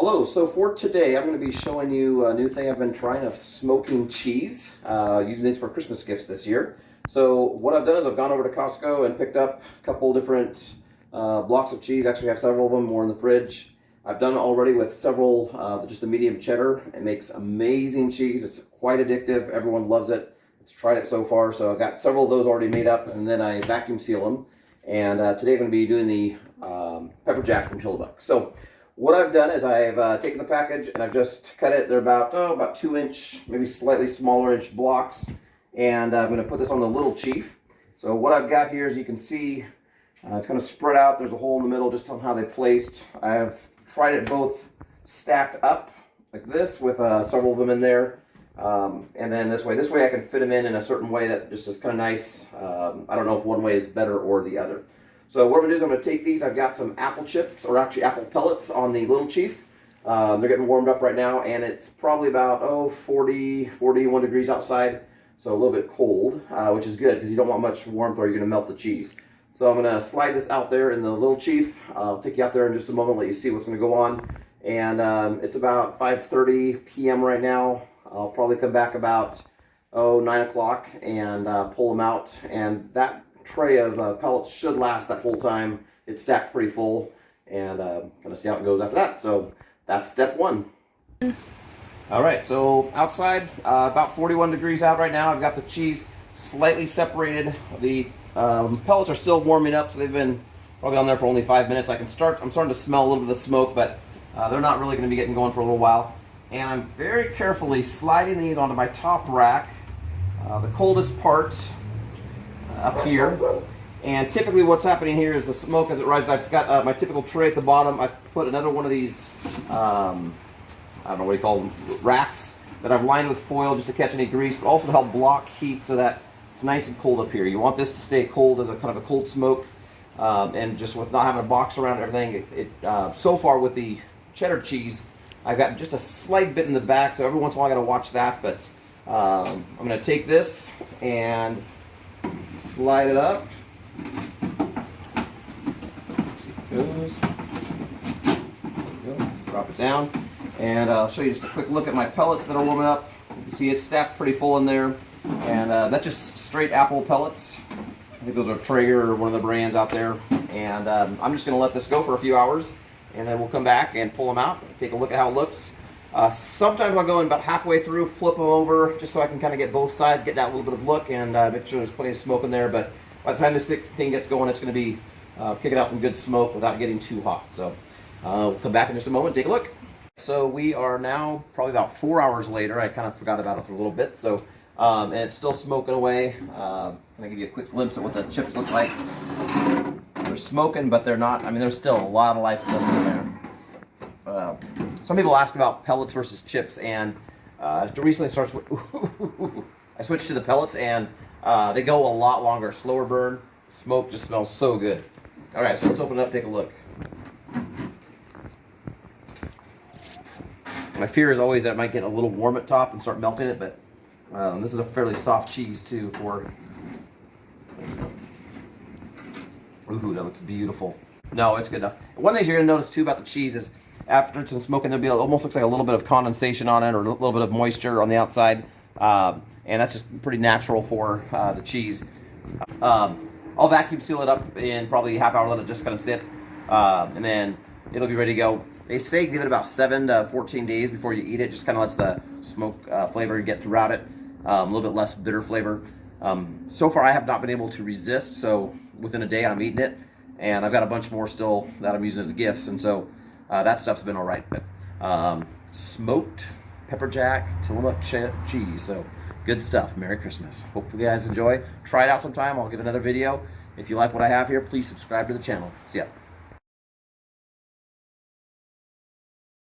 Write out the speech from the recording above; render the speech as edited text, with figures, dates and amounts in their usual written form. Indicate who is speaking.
Speaker 1: Hello, so for today I'm going to be showing you a new thing I've been trying of smoking cheese, using these for Christmas gifts this year. So what I've done is I've gone over to Costco and picked up a couple different blocks of cheese. Actually I have several of them, more in the fridge. I've done it already with several, just the medium cheddar. It makes amazing cheese. It's quite addictive. Everyone loves it. It's tried it so far, so I've got several of those already made up, and then I vacuum seal them. And today I'm going to be doing the pepper jack from Tillamook. So what I've done is I've taken the package and I've just cut it. They're about 2-inch, maybe slightly smaller inch blocks. And I'm going to put this on the little chief. So what I've got here, as you can see, it's kind of spread out. There's a hole in the middle just on how they placed. I've tried it both stacked up like this with several of them in there. And then this way. This way I can fit them in a certain way that just is kind of nice. I don't know if one way is better or the other. So what I'm going to do is I'm going to take these. I've got some apple chips, or actually apple pellets on the little chief. They're getting warmed up right now, and it's probably about 41 degrees outside, so a little bit cold, which is good because you don't want much warmth or you're going to melt the cheese. So I'm going to slide this out there in the little chief. I'll take you out there in just a moment, let you see what's going to go on. And it's about 5:30 p.m. right now. I'll probably come back about 9 o'clock and pull them out, and that tray of pellets should last that whole time. It's stacked pretty full, and kind of see how it goes after that. So that's step one. All right, so outside, about 41 degrees out right now. I've got the cheese slightly separated. The pellets are still warming up, so they've been probably on there for only 5 minutes. I'm starting to smell a little bit of the smoke, but they're not really going to be getting going for a little while. And I'm very carefully sliding these onto my top rack, the coldest part up here. And typically what's happening here is the smoke as it rises. I've got my typical tray at the bottom. I've put another one of these, I don't know what you call them, racks that I've lined with foil just to catch any grease, but also to help block heat so that it's nice and cold up here. You want this to stay cold as a kind of a cold smoke, and just with not having a box around everything, so far with the cheddar cheese, I've got just a slight bit in the back, so every once in a while I got to watch that. But I'm going to take this and slide it up. See if it goes. There we go. Drop it down, and I'll show you just a quick look at my pellets that are warming up. You can see it's stacked pretty full in there, and that's just straight apple pellets. I think those are Traeger or one of the brands out there, and I'm just going to let this go for a few hours, and then we'll come back and pull them out, take a look at how it looks. Sometimes I'll go in about halfway through, flip them over, just so I can kind of get both sides, get that little bit of look, and make sure there's plenty of smoke in there. But by the time this thing gets going, it's going to be kicking out some good smoke without getting too hot. So we'll come back in just a moment, take a look. So we are now probably about 4 hours later. I kind of forgot about it for a little bit. So and it's still smoking away. Can I give you a quick glimpse at what the chips look like? They're smoking, but they're not. I mean, there's still a lot of life left in there. Some people ask about pellets versus chips, and recently I switched to the pellets, and they go a lot longer, slower burn. The smoke just smells so good. All right, so let's open it up, take a look. My fear is always that it might get a little warm at top and start melting it, but this is a fairly soft cheese too. Ooh, that looks beautiful. No, it's good enough. One thing you're going to notice too about the cheese is after it's been smoking, there'll be almost looks like a little bit of condensation on it, or a little bit of moisture on the outside, and that's just pretty natural for the cheese. I'll vacuum seal it up in probably a half hour, let it just kind of sit, and then it'll be ready to go. They say give it about 7 to 14 days before you eat it. Just kind of lets the smoke flavor get throughout it, a little bit less bitter flavor. So far I have not been able to resist, so within a day I'm eating it, and I've got a bunch more still that I'm using as gifts, and so that stuff's been all right. But smoked pepper jack Tillamook cheese, so good stuff. Merry Christmas. Hopefully you guys enjoy. Try it out sometime. I'll get another video. If you like what I have here, please subscribe to the channel. See ya.